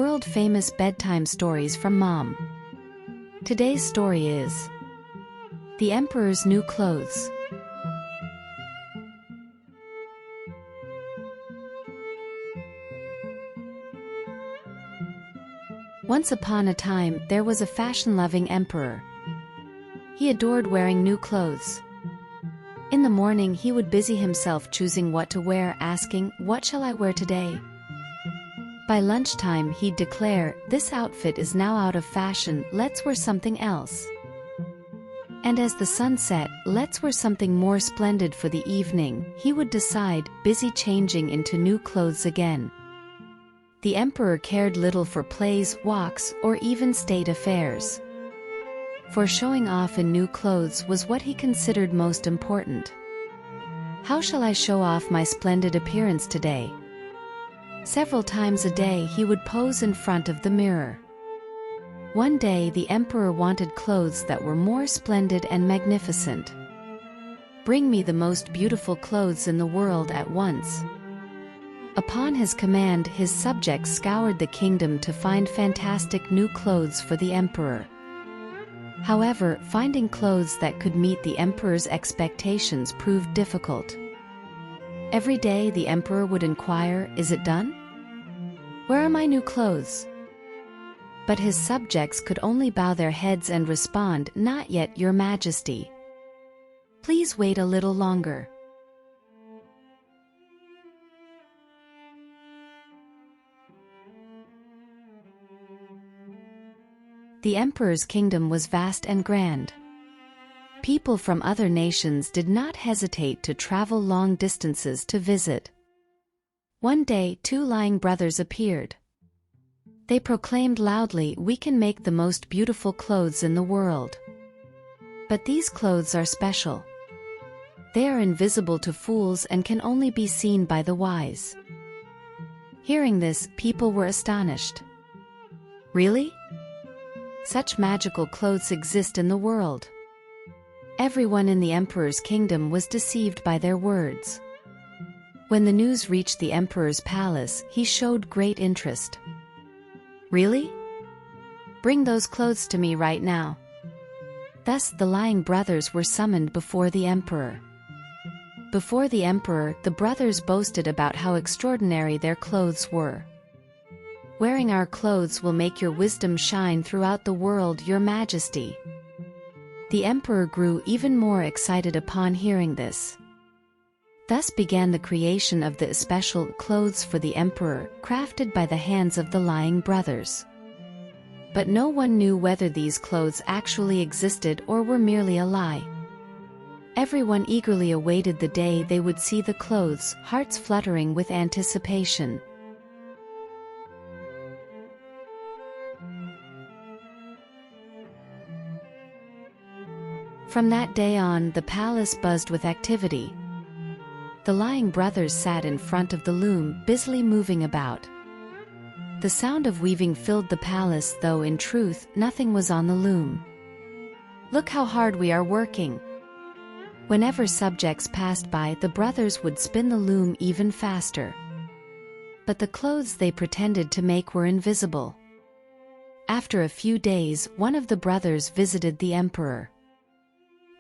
World-famous bedtime stories from Mom. Today's story is The Emperor's New Clothes. Once upon a time, there was a fashion-loving emperor. He adored wearing new clothes. In the morning he would busy himself choosing what to wear, asking, "What shall I wear today?" By lunchtime he'd declare, "This outfit is now out of fashion, let's wear something else." And as the sun set, "Let's wear something more splendid for the evening," he would decide, busy changing into new clothes again. The emperor cared little for plays, walks, or even state affairs. For showing off in new clothes was what he considered most important. How shall I show off my splendid appearance today? Several times a day he would pose in front of the mirror. One day the emperor wanted clothes that were more splendid and magnificent. "Bring me the most beautiful clothes in the world at once." Upon his command, his subjects scoured the kingdom to find fantastic new clothes for the emperor. However, finding clothes that could meet the emperor's expectations proved difficult. Every day the emperor would inquire, "Is it done? Where are my new clothes?" But his subjects could only bow their heads and respond, "Not yet, Your Majesty. Please wait a little longer." The emperor's kingdom was vast and grand. People from other nations did not hesitate to travel long distances to visit. One day, two lying brothers appeared. They proclaimed loudly, "We can make the most beautiful clothes in the world. But these clothes are special. They are invisible to fools and can only be seen by the wise." Hearing this, people were astonished. "Really? Such magical clothes exist in the world?" Everyone in the emperor's kingdom was deceived by their words. When the news reached the emperor's palace, he showed great interest. "Really? Bring those clothes to me right now." Thus the lying brothers were summoned before the emperor. Before the emperor, the brothers boasted about how extraordinary their clothes were. "Wearing our clothes will make your wisdom shine throughout the world, Your Majesty." The emperor grew even more excited upon hearing this. Thus began the creation of the special clothes for the emperor, crafted by the hands of the lying brothers. But no one knew whether these clothes actually existed or were merely a lie. Everyone eagerly awaited the day they would see the clothes, hearts fluttering with anticipation. From that day on, the palace buzzed with activity. The lying brothers sat in front of the loom, busily moving about. The sound of weaving filled the palace, though in truth, nothing was on the loom. "Look how hard we are working." Whenever subjects passed by, the brothers would spin the loom even faster. But the clothes they pretended to make were invisible. After a few days, one of the brothers visited the emperor.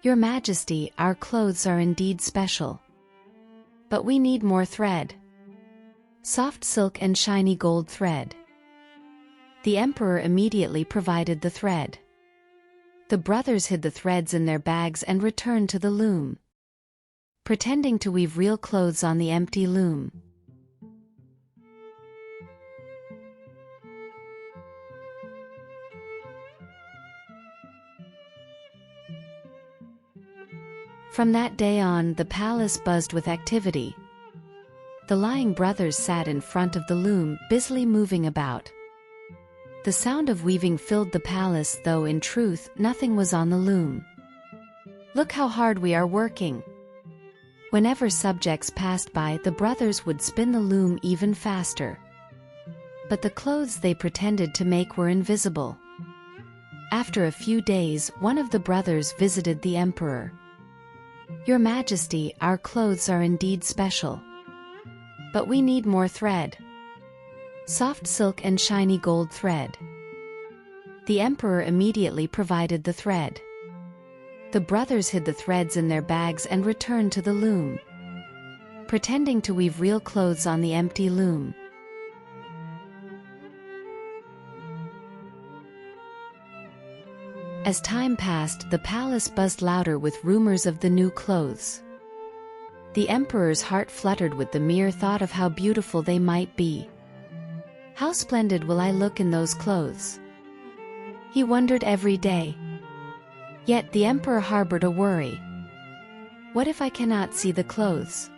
"Your Majesty, our clothes are indeed special. But we need more thread. Soft silk and shiny gold thread." The emperor immediately provided the thread. The brothers hid the threads in their bags and returned to the loom, pretending to weave real clothes on the empty loom. From that day on, the palace buzzed with activity. The lying brothers sat in front of the loom, busily moving about. The sound of weaving filled the palace, though in truth, nothing was on the loom. "Look how hard we are working." Whenever subjects passed by, the brothers would spin the loom even faster. But the clothes they pretended to make were invisible. After a few days, one of the brothers visited the emperor. "Your Majesty, our clothes are indeed special. But we need more thread. soft silk and shiny gold thread. The emperor immediately provided the thread. The brothers hid the threads in their bags and returned to the loom, pretending to weave real clothes on the empty loom. As time passed, the palace buzzed louder with rumors of the new clothes. The emperor's heart fluttered with the mere thought of how beautiful they might be. How splendid will I look in those clothes? He wondered every day. Yet the emperor harbored a worry. What if I cannot see the clothes?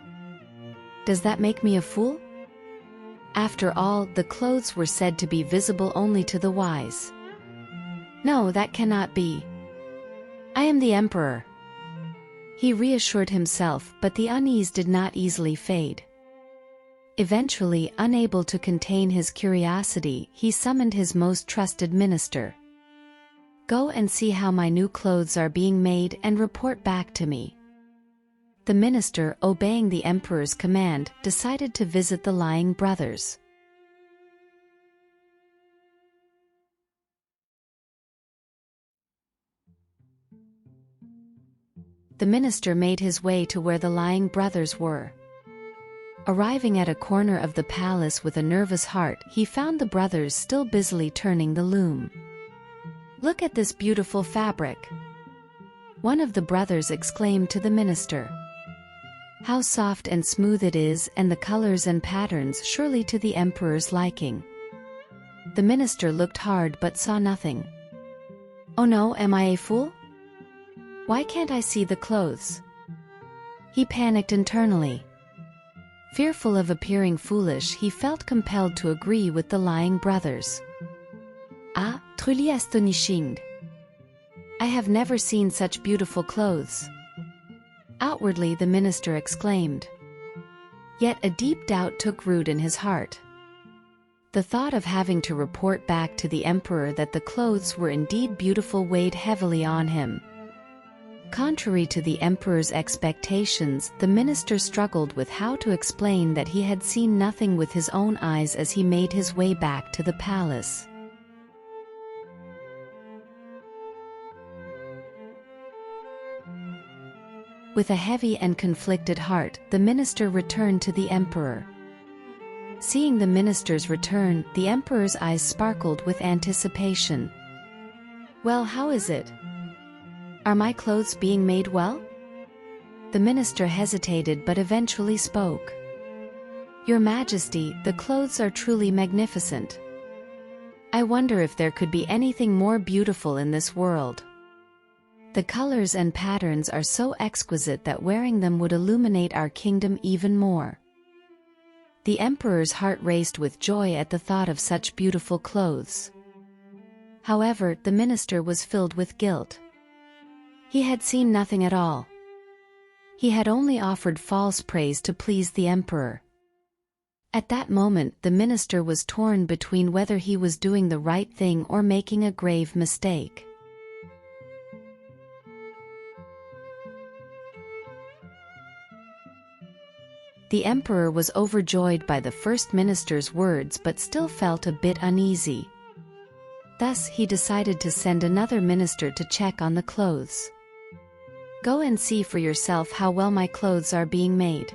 Does that make me a fool? After all, the clothes were said to be visible only to the wise. No, that cannot be. I am the emperor. He reassured himself, but the unease did not easily fade. Eventually, unable to contain his curiosity, he summoned his most trusted minister. Go and see how my new clothes are being made and report back to me. The minister, obeying the emperor's command, decided to visit the lying brothers. The minister made his way to where the lying brothers were. Arriving at a corner of the palace with a nervous heart, he found the brothers still busily turning the loom. Look at this beautiful fabric! One of the brothers exclaimed to the minister. How soft and smooth it is, and the colors and patterns surely to the emperor's liking. The minister looked hard but saw nothing. Oh no, am I a fool? Why can't I see the clothes? He panicked internally. Fearful of appearing foolish, he felt compelled to agree with the lying brothers. Ah, truly astonishing! I have never seen such beautiful clothes. Outwardly the minister exclaimed. Yet a deep doubt took root in his heart. The thought of having to report back to the emperor that the clothes were indeed beautiful weighed heavily on him. Contrary to the emperor's expectations, the minister struggled with how to explain that he had seen nothing with his own eyes as he made his way back to the palace. With a heavy and conflicted heart, the minister returned to the emperor. Seeing the minister's return, the emperor's eyes sparkled with anticipation. Well, how is it? Are my clothes being made well? The minister hesitated but eventually spoke. Your Majesty, the clothes are truly magnificent. I wonder if there could be anything more beautiful in this world. The colors and patterns are so exquisite that wearing them would illuminate our kingdom even more. The emperor's heart raced with joy at the thought of such beautiful clothes. However, the minister was filled with guilt. He had seen nothing at all. He had only offered false praise to please the emperor. At that moment, the minister was torn between whether he was doing the right thing or making a grave mistake. The emperor was overjoyed by the first minister's words but still felt a bit uneasy. Thus, he decided to send another minister to check on the clothes. Go and see for yourself how well my clothes are being made.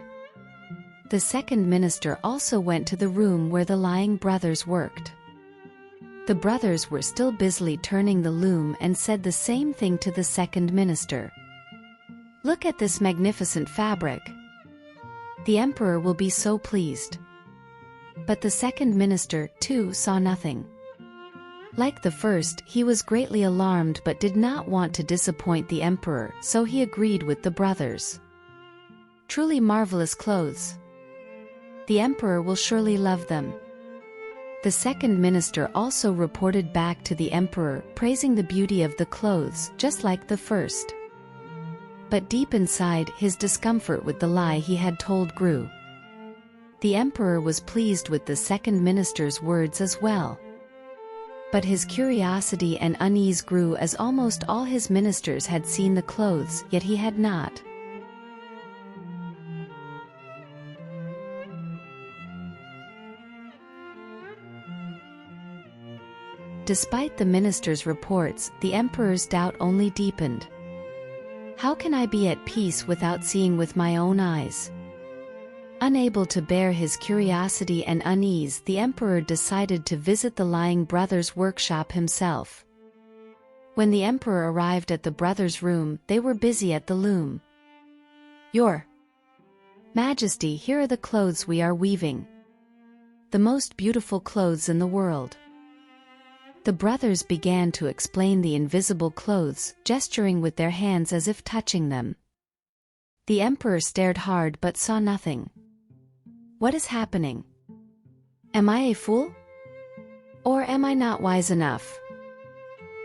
The second minister also went to the room where the lying brothers worked. The brothers were still busily turning the loom and said the same thing to the second minister. Look at this magnificent fabric. The emperor will be so pleased. But the second minister, too, saw nothing. Like the first, he was greatly alarmed but did not want to disappoint the emperor, so he agreed with the brothers. Truly marvelous clothes. The emperor will surely love them. The second minister also reported back to the emperor, praising the beauty of the clothes, just like the first. But deep inside, his discomfort with the lie he had told grew. The emperor was pleased with the second minister's words as well. But his curiosity and unease grew as almost all his ministers had seen the clothes, yet he had not. despite the minister's reports, the emperor's doubt only deepened. How can I be at peace without seeing with my own eyes? Unable to bear his curiosity and unease, the emperor decided to visit the lying brother's workshop himself. When the emperor arrived at the brothers' room, they were busy at the loom. "Your Majesty, here are the clothes we are weaving. The most beautiful clothes in the world." The brothers began to explain the invisible clothes, gesturing with their hands as if touching them. The emperor stared hard but saw nothing. What is happening? Am I a fool? Or am I not wise enough?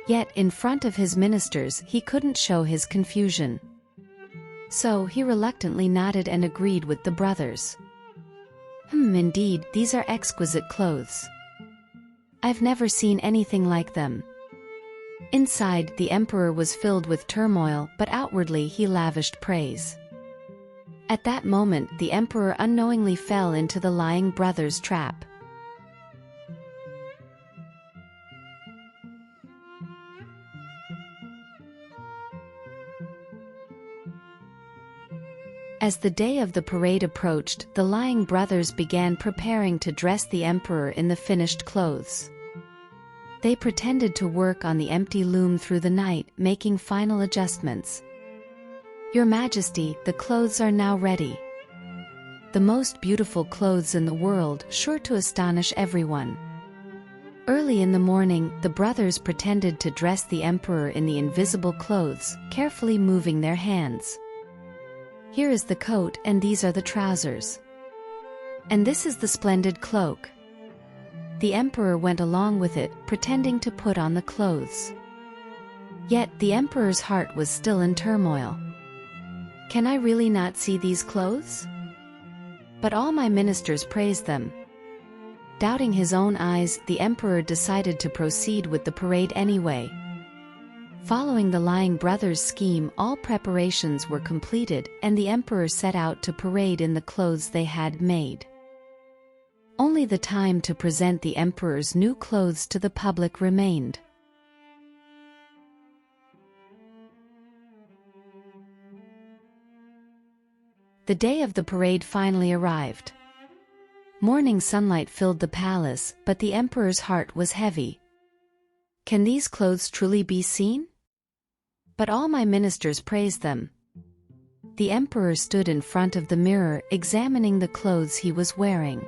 Yet, in front of his ministers, he couldn't show his confusion. So he reluctantly nodded and agreed with the brothers. Indeed, these are exquisite clothes. I've never seen anything like them." Inside, the emperor was filled with turmoil, but outwardly he lavished praise. At that moment, the emperor unknowingly fell into the lying brothers' trap. As the day of the parade approached, the lying brothers began preparing to dress the emperor in the finished clothes. They pretended to work on the empty loom through the night, making final adjustments. "Your Majesty, the clothes are now ready. The most beautiful clothes in the world, sure to astonish everyone." Early in the morning, the brothers pretended to dress the emperor in the invisible clothes, carefully moving their hands. "Here is the coat, and these are the trousers. And this is the splendid cloak." The emperor went along with it, pretending to put on the clothes. Yet the emperor's heart was still in turmoil. "Can I really not see these clothes? But all my ministers praised them." Doubting his own eyes, the emperor decided to proceed with the parade anyway. Following the lying brothers' scheme, all preparations were completed, and the emperor set out to parade in the clothes they had made. Only the time to present the emperor's new clothes to the public remained. The day of the parade finally arrived. Morning sunlight filled the palace, but the emperor's heart was heavy. "Can these clothes truly be seen? But all my ministers praised them." The emperor stood in front of the mirror, examining the clothes he was wearing.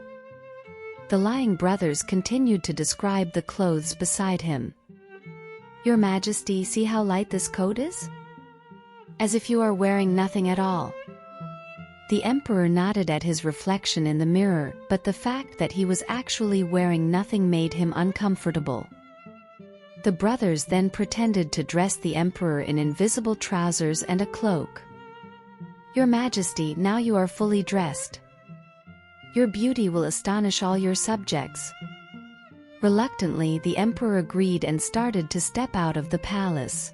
The lying brothers continued to describe the clothes beside him. "Your Majesty, see how light this coat is? As if you are wearing nothing at all." The emperor nodded at his reflection in the mirror, but the fact that he was actually wearing nothing made him uncomfortable. The brothers then pretended to dress the emperor in invisible trousers and a cloak. "Your Majesty, now you are fully dressed. Your beauty will astonish all your subjects." Reluctantly, the emperor agreed and started to step out of the palace.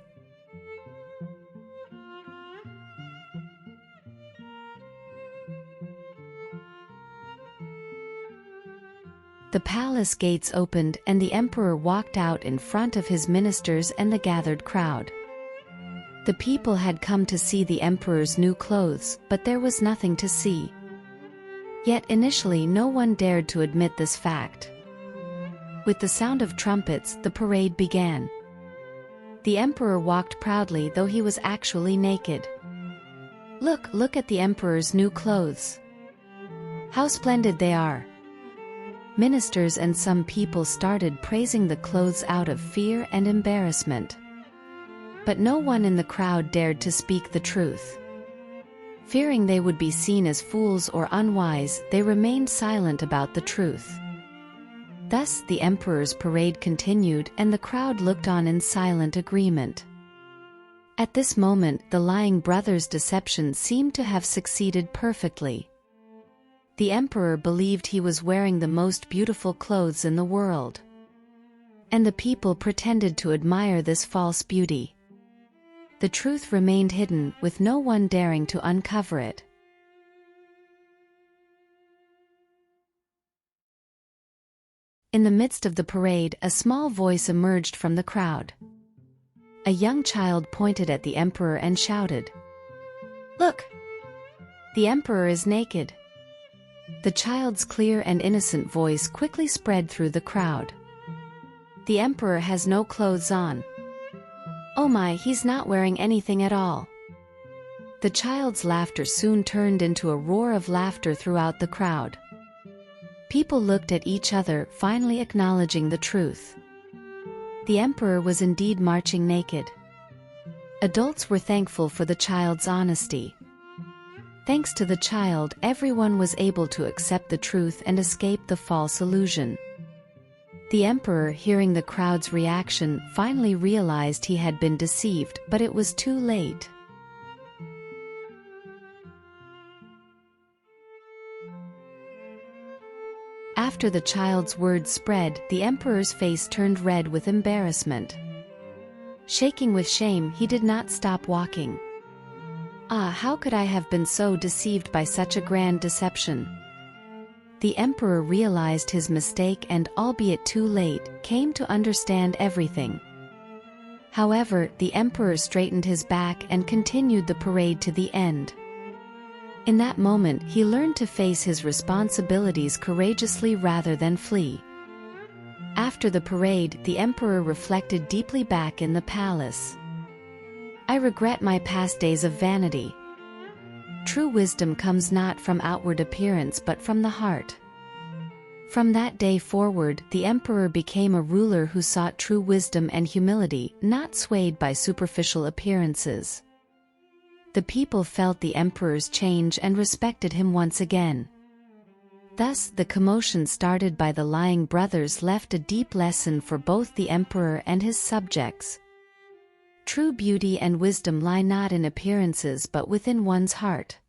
The palace gates opened, and the emperor walked out in front of his ministers and the gathered crowd. The people had come to see the emperor's new clothes, but there was nothing to see. Yet initially no one dared to admit this fact. With the sound of trumpets, the parade began. The emperor walked proudly, though he was actually naked. Look at the emperor's new clothes. How splendid they are." Ministers and some people started praising the clothes out of fear and embarrassment. But no one in the crowd dared to speak the truth. Fearing they would be seen as fools or unwise, they remained silent about the truth. Thus, the emperor's parade continued, and the crowd looked on in silent agreement. At this moment, the lying brothers' deception seemed to have succeeded perfectly. The emperor believed he was wearing the most beautiful clothes in the world. And the people pretended to admire this false beauty. The truth remained hidden, with no one daring to uncover it. In the midst of the parade, a small voice emerged from the crowd. A young child pointed at the emperor and shouted, "Look! The emperor is naked." The child's clear and innocent voice quickly spread through the crowd. "The emperor has no clothes on. Oh my, he's not wearing anything at all." The child's laughter soon turned into a roar of laughter throughout the crowd. People looked at each other, finally acknowledging the truth. The emperor was indeed marching naked. Adults were thankful for the child's honesty. Thanks to the child, everyone was able to accept the truth and escape the false illusion. The emperor, hearing the crowd's reaction, finally realized he had been deceived, but it was too late. After the child's words spread, the emperor's face turned red with embarrassment. Shaking with shame, he did not stop walking. "Ah, how could I have been so deceived by such a grand deception?" The emperor realized his mistake and, albeit too late, came to understand everything. However, the emperor straightened his back and continued the parade to the end. In that moment, he learned to face his responsibilities courageously rather than flee. After the parade, the emperor reflected deeply back in the palace. "I regret my past days of vanity. True wisdom comes not from outward appearance but from the heart." From that day forward, the emperor became a ruler who sought true wisdom and humility, not swayed by superficial appearances. The people felt the emperor's change and respected him once again. Thus, the commotion started by the lying brothers left a deep lesson for both the emperor and his subjects. True beauty and wisdom lie not in appearances but within one's heart.